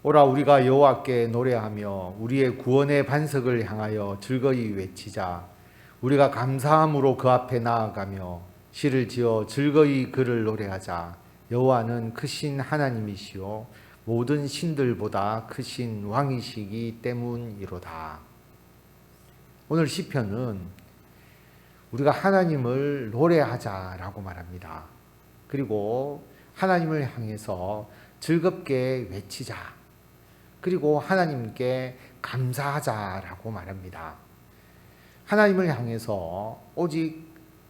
오라 우리가 여호와께 노래하며 우리의 구원의 반석을 향하여 즐거이 외치자. 우리가 감사함으로 그 앞에 나아가며 시를 지어 즐거이 그를 노래하자. 여호와는 크신 하나님이시요 모든 신들보다 크신 왕이시기 때문이로다. 오늘 시편은 우리가 하나님을 노래하자라고 말합니다. 그리고 하나님을 향해서 즐겁게 외치자. 그리고 하나님께 감사하자라고 말합니다. 하나님을 향해서 오직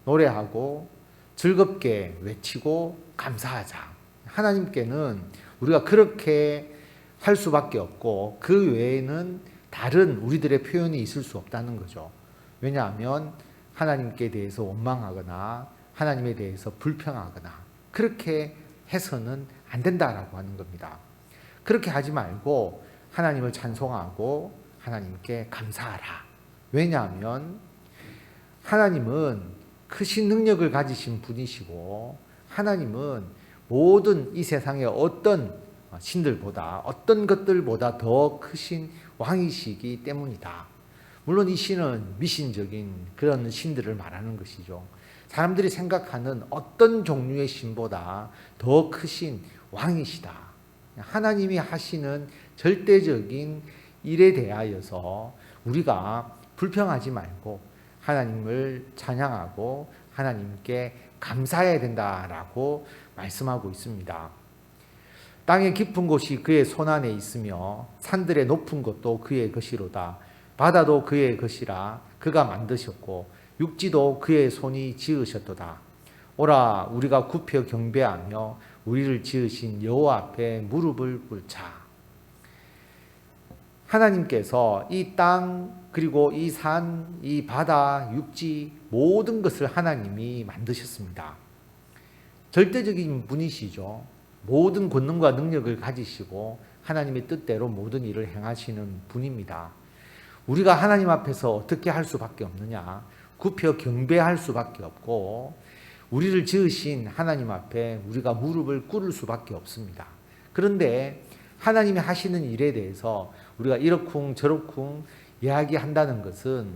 노래하고 즐겁게 외치고 감사하자. 하나님께는 우리가 그렇게 할 수밖에 없고 그 외에는 다른 우리들의 표현이 있을 수 없다는 거죠. 왜냐하면 하나님께 대해서 원망하거나 하나님에 대해서 불평하거나 그렇게 해서는 안 된다라고 하는 겁니다. 그렇게 하지 말고 하나님을 찬송하고 하나님께 감사하라. 왜냐하면 하나님은 크신 능력을 가지신 분이시고 하나님은 모든 이 세상의 어떤 신들보다 어떤 것들보다 더 크신 왕이시기 때문이다. 물론 이 신은 미신적인 그런 신들을 말하는 것이죠. 사람들이 생각하는 어떤 종류의 신보다 더 크신 왕이시다. 하나님이 하시는 절대적인 일에 대하여서 우리가 불평하지 말고 하나님을 찬양하고 하나님께 감사해야 된다라고 말씀하고 있습니다. 땅의 깊은 곳이 그의 손안에 있으며 산들의 높은 곳도 그의 것이로다. 바다도 그의 것이라 그가 만드셨고 육지도 그의 손이 지으셨도다. 오라 우리가 굽혀 경배하며 우리를 지으신 여호와 앞에 무릎을 꿇자. 하나님께서 이 땅 그리고 이 산, 이 바다, 육지 모든 것을 하나님이 만드셨습니다. 절대적인 분이시죠. 모든 권능과 능력을 가지시고 하나님의 뜻대로 모든 일을 행하시는 분입니다. 우리가 하나님 앞에서 어떻게 할 수밖에 없느냐? 굽혀 경배할 수밖에 없고 우리를 지으신 하나님 앞에 우리가 무릎을 꿇을 수밖에 없습니다. 그런데 하나님이 하시는 일에 대해서 우리가 이러쿵 저러쿵 이야기한다는 것은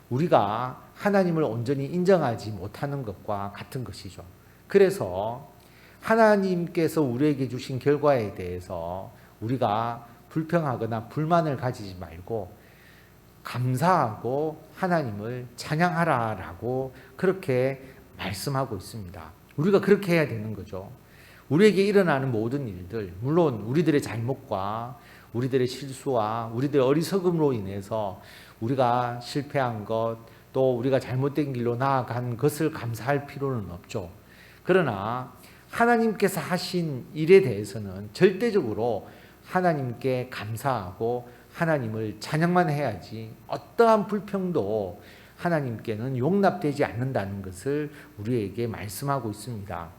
우리가 하나님을 온전히 인정하지 못하는 것과 같은 것이죠. 그래서 하나님께서 우리에게 주신 결과에 대해서 우리가 불평하거나 불만을 가지지 말고 감사하고 하나님을 찬양하라라고 그렇게 말씀하고 있습니다. 우리가 그렇게 해야 되는 거죠. 우리에게 일어나는 모든 일들, 물론 우리들의 잘못과 우리들의 실수와 우리들의 어리석음으로 인해서 우리가 실패한 것, 또 우리가 잘못된 길로 나아간 것을 감사할 필요는 없죠. 그러나 하나님께서 하신 일에 대해서는 절대적으로 하나님께 감사하고 하나님을 찬양만 해야지 어떠한 불평도 하나님께는 용납되지 않는다는 것을 우리에게 말씀하고 있습니다.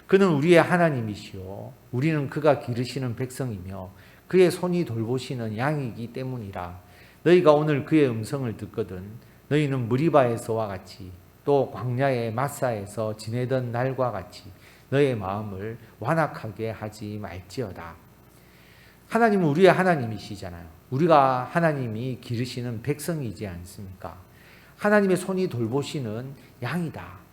그는 우리의 하나님이시오 우리는 그가 기르시는 백성이며 그의 손이 돌보시는 양이기 때문이라. 너희가 오늘 그의 음성을 듣거든 너희는 무리바에서와 같이 또 광야의 마사에서 지내던 날과 같이 너의 마음을 완악하게 하지 말지어다. 하나님은 우리의 하나님이시잖아요. 우리가 하나님이 기르시는 백성이지 않습니까? 하나님의 손이 돌보시는 양이다.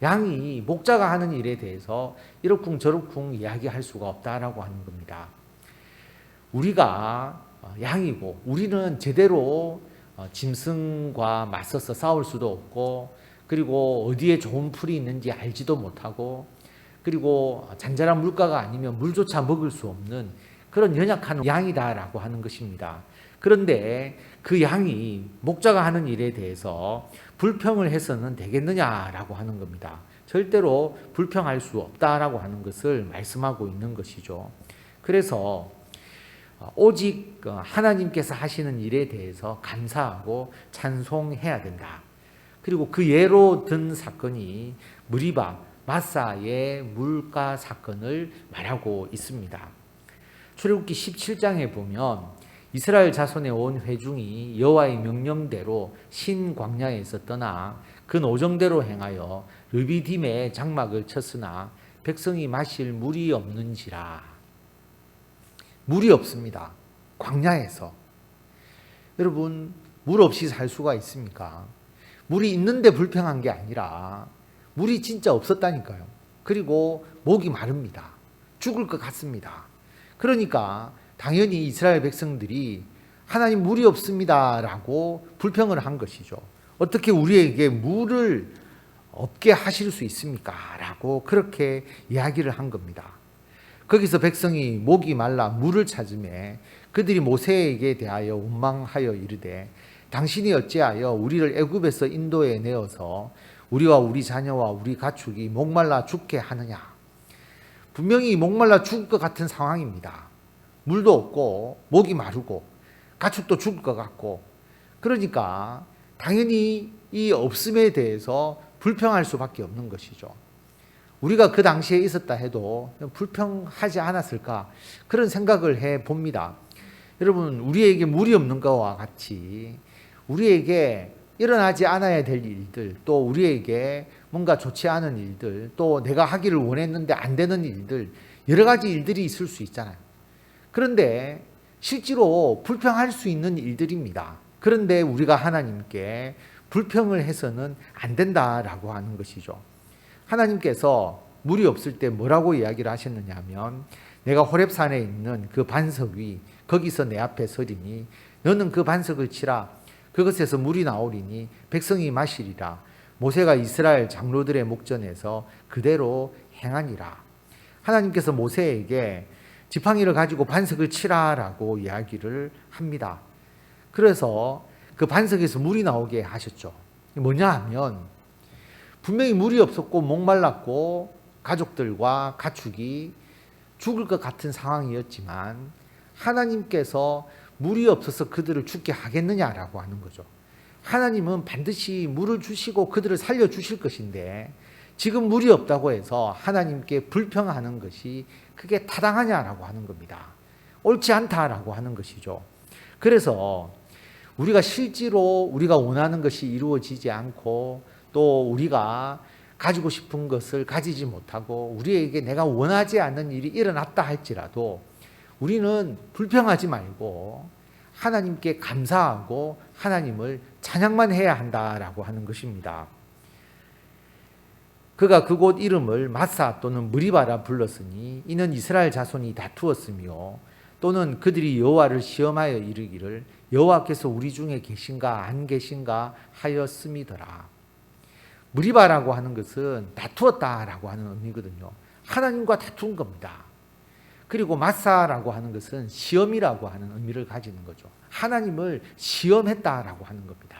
양이 목자가 하는 일에 대해서 이러쿵 저러쿵 이야기할 수가 없다라고 하는 겁니다. 우리가 양이고 우리는 제대로 짐승과 맞서서 싸울 수도 없고 그리고 어디에 좋은 풀이 있는지 알지도 못하고 그리고 잔잔한 물가가 아니면 물조차 먹을 수 없는 그런 연약한 양이다라고 하는 것입니다. 그런데 그 양이 목자가 하는 일에 대해서 불평을 해서는 되겠느냐라고 하는 겁니다. 절대로 불평할 수 없다라고 하는 것을 말씀하고 있는 것이죠. 그래서 오직 하나님께서 하시는 일에 대해서 감사하고 찬송해야 된다. 그리고 그 예로 든 사건이 무리바, 마사의 물가 사건을 말하고 있습니다. 출애굽기 17장에 보면 이스라엘 자손의 온 회중이 여호와의 명령대로 신 광야에서 떠나 그 노정대로 행하여 르비딤에 장막을 쳤으나 백성이 마실 물이 없는지라. 물이 없습니다. 광야에서. 여러분, 물 없이 살 수가 있습니까? 물이 있는데 불평한 게 아니라 물이 진짜 없었다니까요. 그리고 목이 마릅니다. 죽을 것 같습니다. 그러니까 당연히 이스라엘 백성들이 하나님 물이 없습니다 라고 불평을 한 것이죠. 어떻게 우리에게 물을 없게 하실 수 있습니까? 라고 그렇게 이야기를 한 겁니다. 거기서 백성이 목이 말라 물을 찾으매 그들이 모세에게 대하여 원망하여 이르되 당신이 어찌하여 우리를 애굽에서 인도에 내어서 우리와 우리 자녀와 우리 가축이 목말라 죽게 하느냐. 분명히 목말라 죽을 것 같은 상황입니다. 물도 없고 목이 마르고 가축도 죽을 것 같고, 그러니까 당연히 이 없음에 대해서 불평할 수밖에 없는 것이죠. 우리가 그 당시에 있었다 해도 불평하지 않았을까, 그런 생각을 해 봅니다. 여러분, 우리에게 물이 없는 것과 같이 우리에게 일어나지 않아야 될 일들, 또 우리에게 뭔가 좋지 않은 일들, 또 내가 하기를 원했는데 안 되는 일들, 여러 가지 일들이 있을 수 있잖아요. 그런데 실제로 불평할 수 있는 일들입니다. 그런데 우리가 하나님께 불평을 해서는 안 된다라고 하는 것이죠. 하나님께서 물이 없을 때 뭐라고 이야기를 하셨느냐 하면, 내가 호렙산에 있는 그 반석 위 거기서 내 앞에 서리니 너는 그 반석을 치라. 그것에서 물이 나오리니 백성이 마시리라. 모세가 이스라엘 장로들의 목전에서 그대로 행하니라. 하나님께서 모세에게 지팡이를 가지고 반석을 치라라고 이야기를 합니다. 그래서 그 반석에서 물이 나오게 하셨죠. 뭐냐 하면, 분명히 물이 없었고 목말랐고 가족들과 가축이 죽을 것 같은 상황이었지만 하나님께서 물이 없어서 그들을 죽게 하겠느냐라고 하는 거죠. 하나님은 반드시 물을 주시고 그들을 살려주실 것인데 지금 물이 없다고 해서 하나님께 불평하는 것이 그게 타당하냐라고 하는 겁니다. 옳지 않다라고 하는 것이죠. 그래서 우리가 실제로 우리가 원하는 것이 이루어지지 않고 또 우리가 가지고 싶은 것을 가지지 못하고 우리에게 내가 원하지 않는 일이 일어났다 할지라도 우리는 불평하지 말고 하나님께 감사하고 하나님을 찬양만 해야 한다라고 하는 것입니다. 그가 그곳 이름을 마사 또는 무리바라 불렀으니 이는 이스라엘 자손이 다투었으며 또는 그들이 여호와를 시험하여 이르기를 여호와께서 우리 중에 계신가 안 계신가 하였음이더라. 무리바라고 하는 것은 다투었다라고 하는 의미거든요. 하나님과 다툰 겁니다. 그리고 마사라고 하는 것은 시험이라고 하는 의미를 가지는 거죠. 하나님을 시험했다라고 하는 겁니다.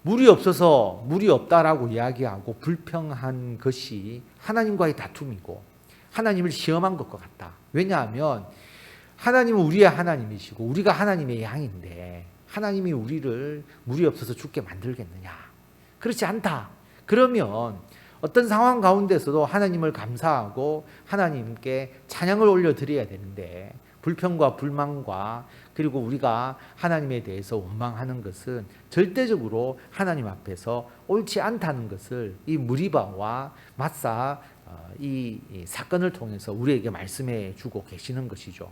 물이 없어서 물이 없다라고 이야기하고 불평한 것이 하나님과의 다툼이고 하나님을 시험한 것과 같다. 왜냐하면 하나님은 우리의 하나님이시고 우리가 하나님의 양인데 하나님이 우리를 물이 없어서 죽게 만들겠느냐? 그렇지 않다. 그러면 어떤 상황 가운데서도 하나님을 감사하고 하나님께 찬양을 올려드려야 되는데 불평과 불만과 그리고 우리가 하나님에 대해서 원망하는 것은 절대적으로 하나님 앞에서 옳지 않다는 것을 이 무리바와 마사 이 사건을 통해서 우리에게 말씀해 주고 계시는 것이죠.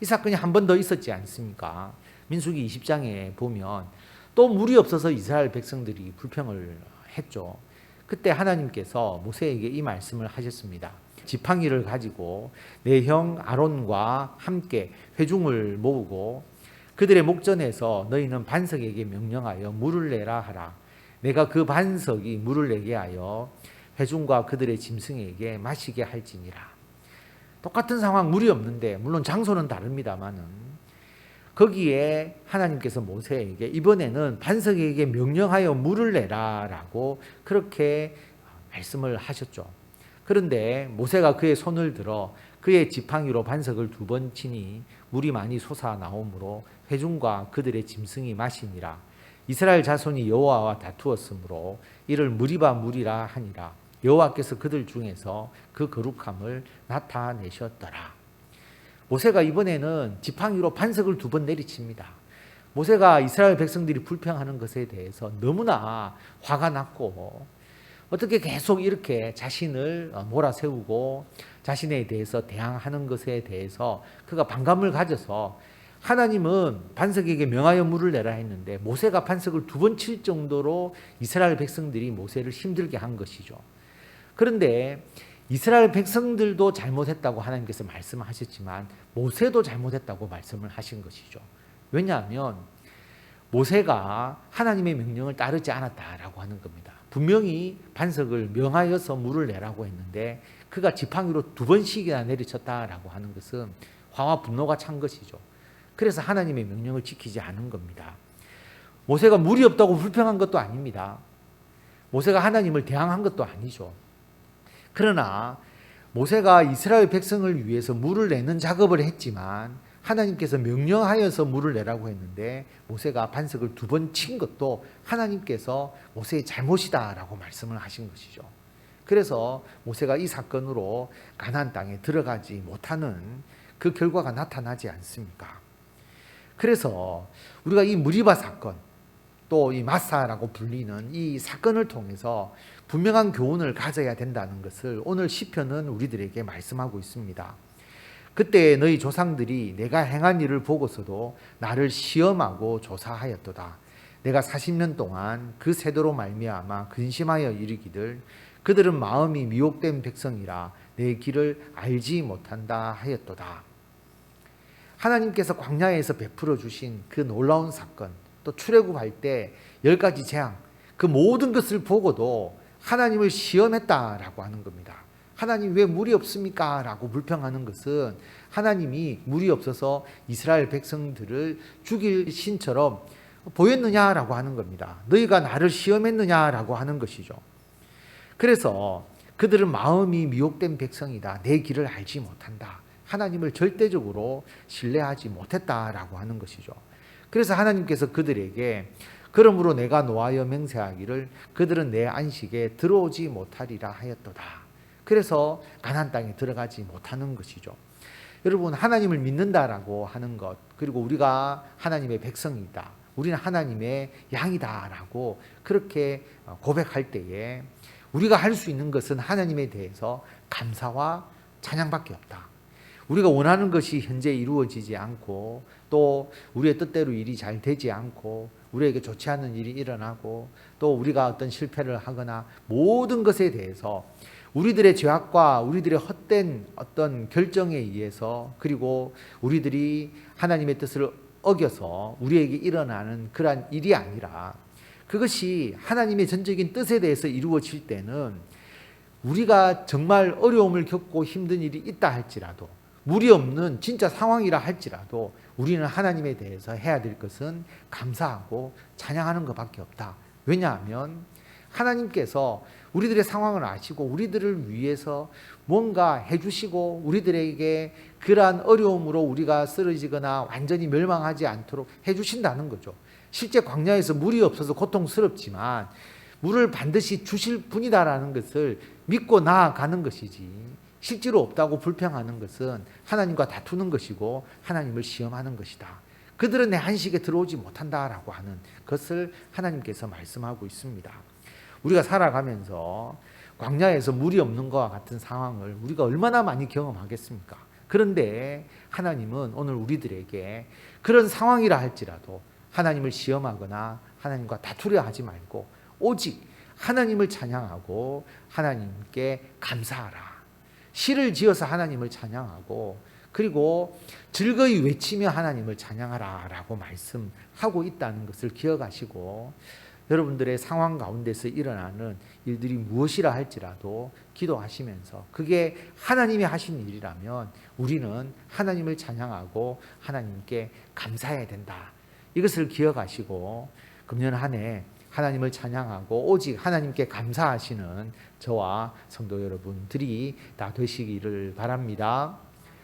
이 사건이 한 번 더 있었지 않습니까? 민수기 20장에 보면 또 물이 없어서 이스라엘 백성들이 불평을 했죠. 그때 하나님께서 모세에게 이 말씀을 하셨습니다. 지팡이를 가지고 내 형 아론과 함께 회중을 모으고 그들의 목전에서 너희는 반석에게 명령하여 물을 내라 하라. 내가 그 반석이 물을 내게 하여 회중과 그들의 짐승에게 마시게 할지니라. 똑같은 상황, 물이 없는데 물론 장소는 다릅니다만은 거기에 하나님께서 모세에게 이번에는 반석에게 명령하여 물을 내라라고 그렇게 말씀을 하셨죠. 그런데 모세가 그의 손을 들어 그의 지팡이로 반석을 2번 치니 물이 많이 솟아 나오므로 회중과 그들의 짐승이 마시니라. 이스라엘 자손이 여호와와 다투었으므로 이를 무리바 물이라 하니라. 여호와께서 그들 중에서 그 거룩함을 나타내셨더라. 모세가 이번에는 지팡이로 반석을 2번 내리칩니다. 모세가 이스라엘 백성들이 불평하는 것에 대해서 너무나 화가 났고 어떻게 계속 이렇게 자신을 몰아세우고 자신에 대해서 대항하는 것에 대해서 그가 반감을 가져서 하나님은 반석에게 명하여 물을 내라 했는데 모세가 반석을 2번 칠 정도로 이스라엘 백성들이 모세를 힘들게 한 것이죠. 그런데 이스라엘 백성들도 잘못했다고 하나님께서 말씀하셨지만 모세도 잘못했다고 말씀을 하신 것이죠. 왜냐하면 모세가 하나님의 명령을 따르지 않았다라고 하는 겁니다. 분명히 반석을 명하여서 물을 내라고 했는데 그가 지팡이로 2번씩이나 내리쳤다라고 하는 것은 화와 분노가 찬 것이죠. 그래서 하나님의 명령을 지키지 않은 겁니다. 모세가 물이 없다고 불평한 것도 아닙니다. 모세가 하나님을 대항한 것도 아니죠. 그러나 모세가 이스라엘 백성을 위해서 물을 내는 작업을 했지만 하나님께서 명령하여서 물을 내라고 했는데 모세가 반석을 2번 친 것도 하나님께서 모세의 잘못이다라고 말씀을 하신 것이죠. 그래서 모세가 이 사건으로 가나안 땅에 들어가지 못하는 그 결과가 나타나지 않습니까? 그래서 우리가 이 무리바 사건 또 이 마사라고 불리는 이 사건을 통해서 분명한 교훈을 가져야 된다는 것을 오늘 시편은 우리들에게 말씀하고 있습니다. 그때 너희 조상들이 내가 행한 일을 보고서도 나를 시험하고 조사하였도다. 내가 40년 동안 그 세도로 말미암아 근심하여 이르기를 그들은 마음이 미혹된 백성이라 내 길을 알지 못한다 하였도다. 하나님께서 광야에서 베풀어 주신 그 놀라운 사건, 또 출애굽할 때 10가지 재앙, 그 모든 것을 보고도 하나님을 시험했다라고 하는 겁니다. 하나님 왜 물이 없습니까? 라고 불평하는 것은 하나님이 물이 없어서 이스라엘 백성들을 죽일 신처럼 보였느냐라고 하는 겁니다. 너희가 나를 시험했느냐라고 하는 것이죠. 그래서 그들은 마음이 미혹된 백성이다. 내 길을 알지 못한다. 하나님을 절대적으로 신뢰하지 못했다라고 하는 것이죠. 그래서 하나님께서 그들에게 그러므로 내가 노하여 맹세하기를 그들은 내 안식에 들어오지 못하리라 하였도다. 그래서 가나안 땅에 들어가지 못하는 것이죠. 여러분, 하나님을 믿는다라고 하는 것, 그리고 우리가 하나님의 백성이다, 우리는 하나님의 양이다라고 그렇게 고백할 때에 우리가 할 수 있는 것은 하나님에 대해서 감사와 찬양밖에 없다. 우리가 원하는 것이 현재 이루어지지 않고 또 우리의 뜻대로 일이 잘 되지 않고 우리에게 좋지 않은 일이 일어나고 또 우리가 어떤 실패를 하거나 모든 것에 대해서 우리들의 죄악과 우리들의 헛된 어떤 결정에 의해서 그리고 우리들이 하나님의 뜻을 어겨서 우리에게 일어나는 그러한 일이 아니라 그것이 하나님의 전적인 뜻에 대해서 이루어질 때는 우리가 정말 어려움을 겪고 힘든 일이 있다 할지라도 물이 없는 진짜 상황이라 할지라도 우리는 하나님에 대해서 해야 될 것은 감사하고 찬양하는 것밖에 없다. 왜냐하면 하나님께서 우리들의 상황을 아시고 우리들을 위해서 뭔가 해주시고 우리들에게 그러한 어려움으로 우리가 쓰러지거나 완전히 멸망하지 않도록 해주신다는 거죠. 실제 광야에서 물이 없어서 고통스럽지만 물을 반드시 주실 분이다라는 것을 믿고 나아가는 것이지 실제로 없다고 불평하는 것은 하나님과 다투는 것이고 하나님을 시험하는 것이다. 그들은 내 안식에 들어오지 못한다라고 하는 것을 하나님께서 말씀하고 있습니다. 우리가 살아가면서 광야에서 물이 없는 것과 같은 상황을 우리가 얼마나 많이 경험하겠습니까? 그런데 하나님은 오늘 우리들에게 그런 상황이라 할지라도 하나님을 시험하거나 하나님과 다투려 하지 말고 오직 하나님을 찬양하고 하나님께 감사하라. 시를 지어서 하나님을 찬양하고 그리고 즐거이 외치며 하나님을 찬양하라 라고 말씀하고 있다는 것을 기억하시고 여러분들의 상황 가운데서 일어나는 일들이 무엇이라 할지라도 기도하시면서 그게 하나님이 하신 일이라면 우리는 하나님을 찬양하고 하나님께 감사해야 된다. 이것을 기억하시고 금년 한 해 하나님을 찬양하고 오직 하나님께 감사하시는 저와 성도 여러분들이 다 되시기를 바랍니다.